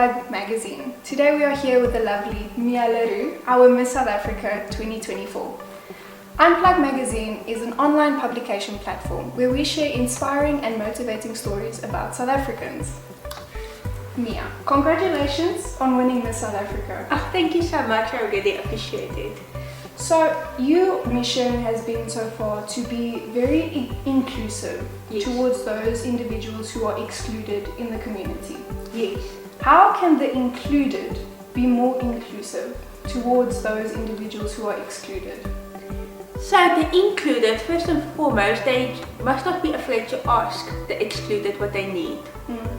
Unplugged magazine. Today we are here with the lovely Mia Leroux, our Miss South Africa 2024. Unplugged magazine is an online publication platform where we share inspiring and motivating stories about South Africans. Mia, congratulations on winning Miss South Africa. Oh, thank you so much, I really appreciate it. So, your mission has been so far to be very inclusive towards those individuals who are excluded in the community. Yes. How can the included be more inclusive towards those individuals who are excluded? So the included, first and foremost, they must not be afraid to ask the excluded what they need.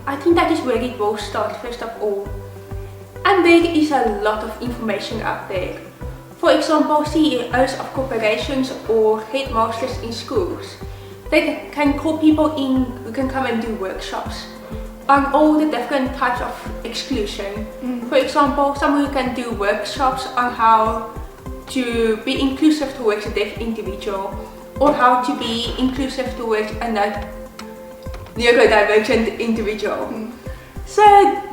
I think that is where it will start, first of all. And there is a lot of information out there. For example, CEOs of corporations or headmasters in schools, they can call people in who can come and do workshops on all the different types of exclusion. For example, someone who can do workshops on how to be inclusive towards a deaf individual, or how to be inclusive towards a neurodivergent individual. So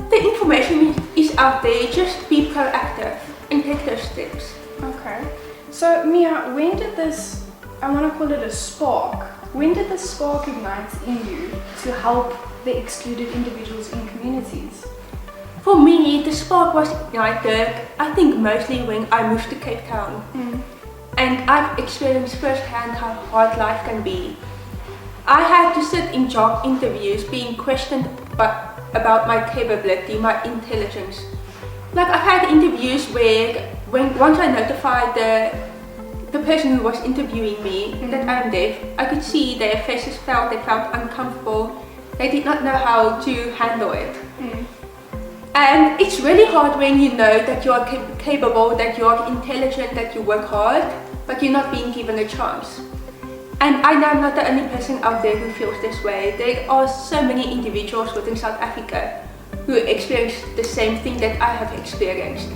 the information is out there, just be proactive and take those steps. Okay. So Mia, when did this, I want to call it a spark, when did this spark ignite in you to help the excluded individuals in communities? For me, the spark was ignited, I think mostly when I moved to Cape Town. And I've experienced firsthand how hard life can be. I had to sit in job interviews being questioned about my capability, my intelligence. Like, I've had interviews where once I notified the person who was interviewing me that I'm deaf, I could see their faces they felt uncomfortable. They did not know how to handle it. And it's really hard when you know that you are capable, that you are intelligent, that you work hard, but you're not being given a chance. And I know I'm not the only person out there who feels this way. There are so many individuals within South Africa who experience the same thing that I have experienced.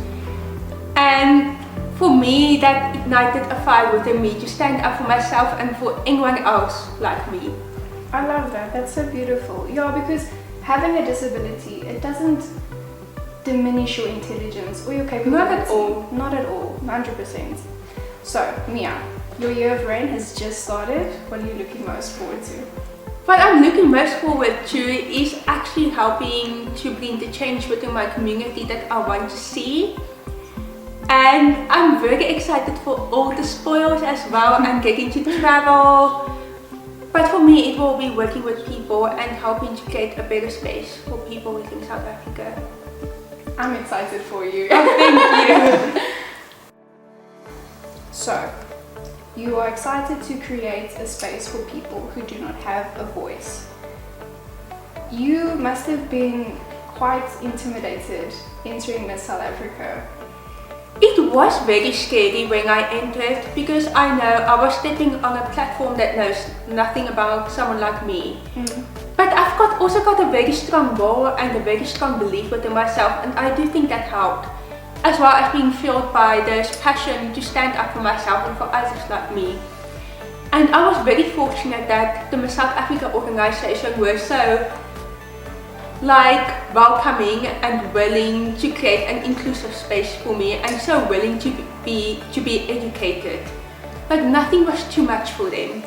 And for me, that ignited a fire within me to stand up for myself and for anyone else like me. I love that. That's so beautiful. Yeah, because having a disability, it doesn't diminish your intelligence or your capability. Not at all. Not at all. 100%. So, Mia, your year of rain has just started. What are you looking most forward to? What I'm looking most forward to is actually helping to bring the change within my community that I want to see. And I'm very excited for all the spoils as well and getting to travel. But for me, it will be working with people and helping to create a better space for people within South Africa. I'm excited for you. Oh, thank you. So, you are excited to create a space for people who do not have a voice. You must have been quite intimidated entering Miss South Africa. It was very scary when I entered because I know I was stepping on a platform that knows nothing about someone like me. But I've also got a very strong will and a very strong belief within myself, and I do think that helped. As well as being filled by this passion to stand up for myself and for others like me. And I was very fortunate that the Miss South Africa organization were so welcoming and willing to create an inclusive space for me, and so willing to be educated. Like, nothing was too much for them.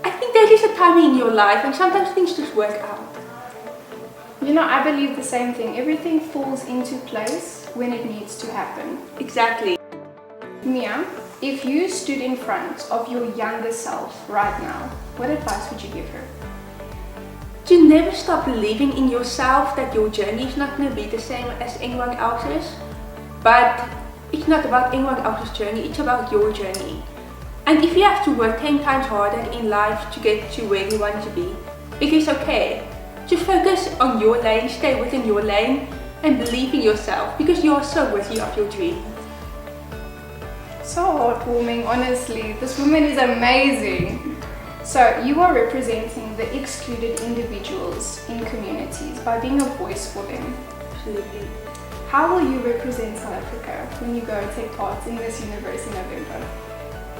I think there is a timing in your life and sometimes things just work out. You know, I believe the same thing. Everything falls into place when it needs to happen. Exactly. Mia, if you stood in front of your younger self right now, what advice would you give her? To never stop believing in yourself, that your journey is not going to be the same as anyone else's. But it's not about anyone else's journey, it's about your journey. And if you have to work 10 times harder in life to get to where you want to be, it is okay. Just focus on your lane, stay within your lane, and believe in yourself, because you are so worthy of your dream. So heartwarming, honestly. This woman is amazing. So you are representing the excluded individuals in communities by being a voice for them. Absolutely. How will you represent South Africa when you go and take part in this universe in November?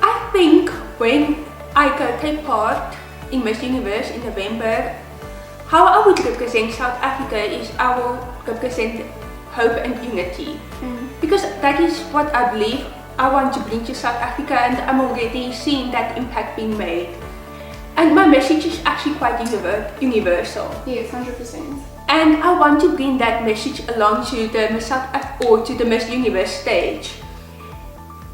I think when I go take part in Miss Universe in November, how I would represent South Africa is I will represent hope and unity. Because that is what I believe I want to bring to South Africa, and I'm already seeing that impact being made. And my message is actually quite universal. Yes, 100%. And I want to bring that message along to the Miss Universe stage.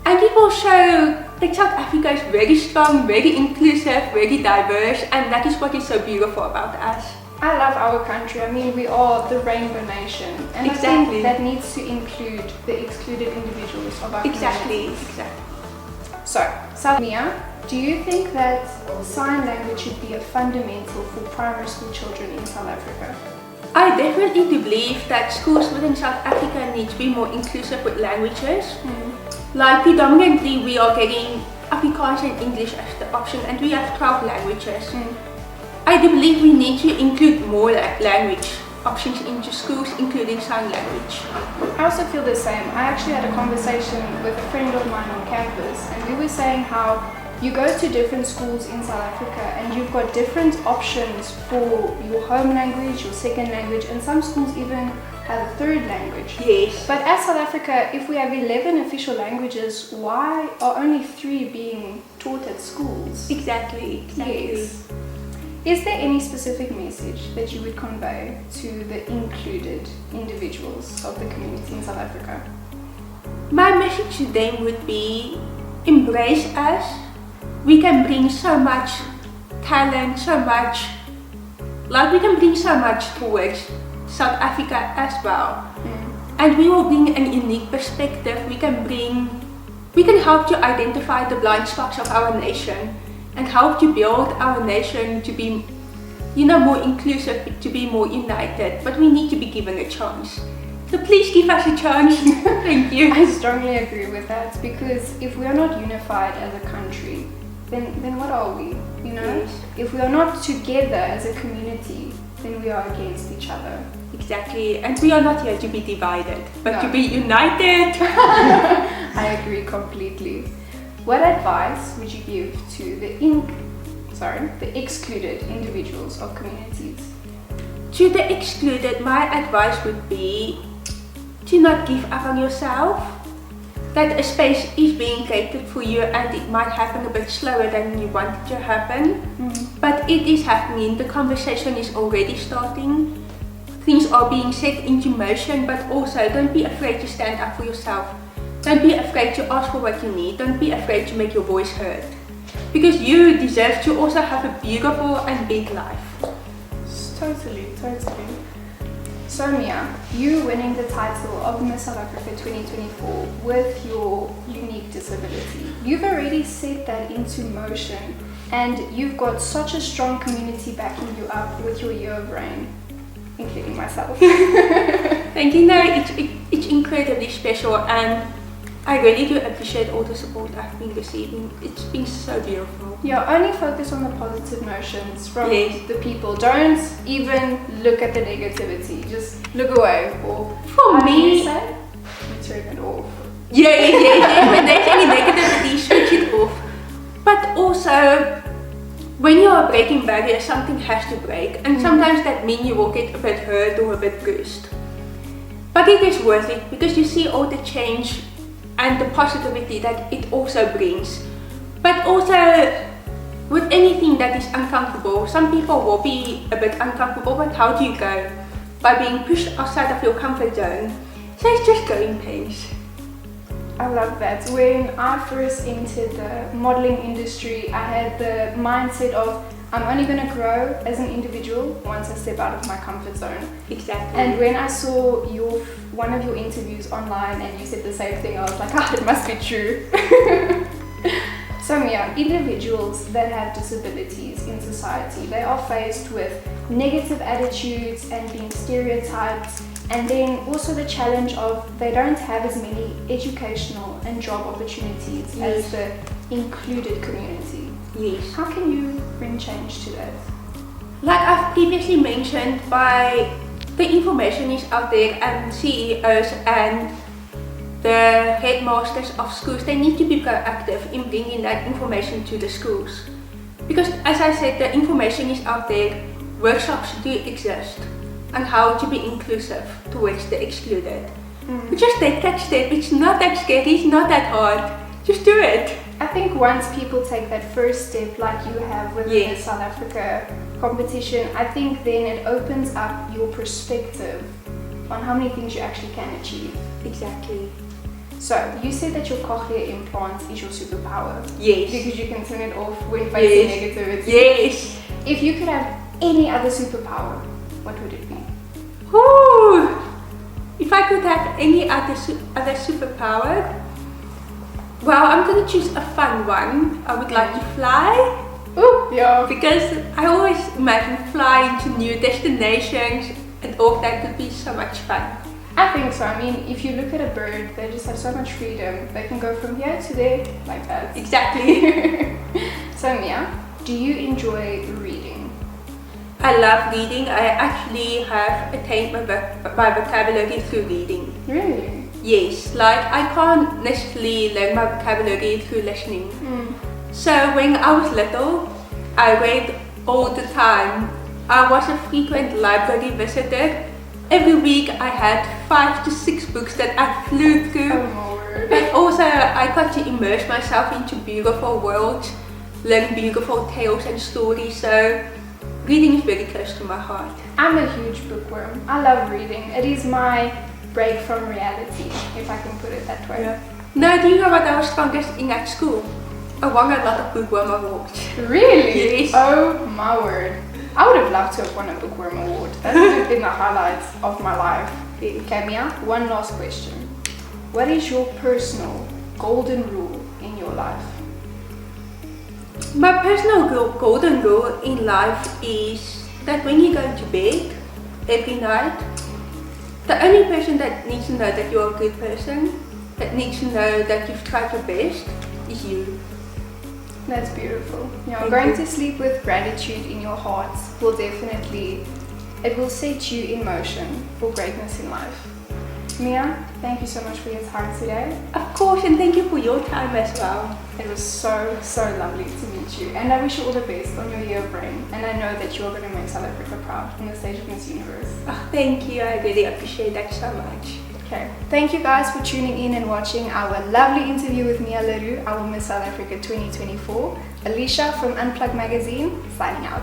And it will show that South Africa is very strong, very inclusive, very diverse, and that is what is so beautiful about us. I love our country. I mean, we are the rainbow nation, and Exactly. I think that needs to include the excluded individuals of our Exactly. communities. So, Salmia, do you think that sign language should be a fundamental for primary school children in South Africa? I definitely do believe that schools within South Africa need to be more inclusive with languages. Like predominantly we are getting Afrikaans and English as the option, and we have 12 languages. I do believe we need to include more language options into schools, including sign language. I also feel the same. I actually had a conversation with a friend of mine on campus, and we were saying how you go to different schools in South Africa and you've got different options for your home language, your second language, and some schools even have a third language. Yes. But as South Africa, if we have 11 official languages, why are only 3 being taught at schools? Exactly. Yes. Is there any specific message that you would convey to the included individuals of the community in South Africa? My message to them would be, embrace us. We can bring so much talent, we can bring so much towards South Africa as well. And we will bring an unique perspective. We can help to identify the blind spots of our nation and help to build our nation to be, more inclusive, to be more united. But we need to be given a chance. So please give us a chance. Thank you. I strongly agree with that, because if we are not unified as a country, then what are we? Yes. If we are not together as a community, then we are against each other. Exactly, and we are not here to be divided, but No. to be united. I agree completely. What advice would you give to the excluded individuals of communities? To the excluded, my advice would be to not give up on yourself. That a space is being created for you, and it might happen a bit slower than you want it to happen. But it is happening. The conversation is already starting. Things are being set into motion, but also don't be afraid to stand up for yourself. Don't be afraid to ask for what you need. Don't be afraid to make your voice heard. Because you deserve to also have a beautiful and big life. Totally. So Mia, you winning the title of Miss South Africa 2024 with your unique disability, you've already set that into motion, and you've got such a strong community backing you up with your year of rain, including myself. Thank you. No, it's incredibly special, and I really do appreciate all the support I've been receiving. It's been so beautiful. Yeah, only focus on the positive notions from Yes. the people. Don't even look at the negativity. Just look away. Or For how do you me, say? You turn it off. yeah. When there's any negativity, switch it off. But also, when you are breaking barriers, something has to break, and sometimes that means you will get a bit hurt or a bit bruised. But it is worth it, because you see all the change and the positivity that it also brings. But also, with anything that is uncomfortable, some people will be a bit uncomfortable, but how do you go? By being pushed outside of your comfort zone. So it's just growing pains. I love that. When I first entered the modeling industry, I had the mindset of I'm only going to grow as an individual once I step out of my comfort zone. Exactly. And when I saw one of your interviews online and you said the same thing, I was like, it must be true. So Mia, individuals that have disabilities in society, they are faced with negative attitudes and being stereotyped, and then also the challenge of they don't have as many educational and job opportunities as the included community. Yes. How can you bring change to that? Like I've previously mentioned, by the information is out there, and CEOs and the headmasters of schools, they need to be proactive in bringing that information to the schools. Because as I said, the information is out there, workshops do exist on how to be inclusive towards the excluded. Just take that step. It's not that scary, it's not that hard. Just do it. I think once people take that first step like you have with the Yes. South Africa competition, I think then it opens up your perspective on how many things you actually can achieve. Exactly. So, you said that your cochlear implant is your superpower. Yes. Because you can turn it off when facing Yes. negativity. Yes. If you could have any other superpower, what would it be? Whew. If I could have any other superpower, well, I'm gonna choose a fun one. I would like to fly. Oh, yeah. Because I always imagine flying to new destinations and all that could be so much fun. I think so. I mean, if you look at a bird, they just have so much freedom. They can go from here to there like that. Exactly. So Mia, do you enjoy reading? I love reading. I actually have attained my vocabulary through reading. Really? Yes, like I can't necessarily learn my vocabulary through listening. So when I was little, I read all the time. I was a frequent library visitor. Every week I had 5 to 6 books that I flew through. Oh my word. And also I got to immerse myself into beautiful worlds, learn beautiful tales and stories. So reading is very close to my heart. I'm a huge bookworm. I love reading. It is my break from reality, if I can put it that way. Yeah. Now, do you know what I was strongest in at school? I won a lot of bookworm awards. Really? Yes. Oh my word. I would have loved to have won a bookworm award. That would have been the highlight of my life. Okay, Mia, one last question. What is your personal golden rule in your life? My personal golden rule in life is that when you go to bed every night, the only person that needs to know that you're a good person, that needs to know that you've tried your best, is you. That's beautiful. Thank Going you. to sleep with gratitude in your heart will definitely, it will set you in motion for greatness in life. Mia, thank you so much for your time today. Of course, and thank you for your time as well. It was so lovely to meet you, and I wish you all the best on your year of brain, and I know that you're going to make South Africa proud on the stage of Miss Universe. Oh, thank you, I really appreciate that so much. Okay, thank you guys for tuning in and watching our lovely interview with Mia Leroux, our Miss South Africa 2024. Alicia from Unplugged magazine, signing out.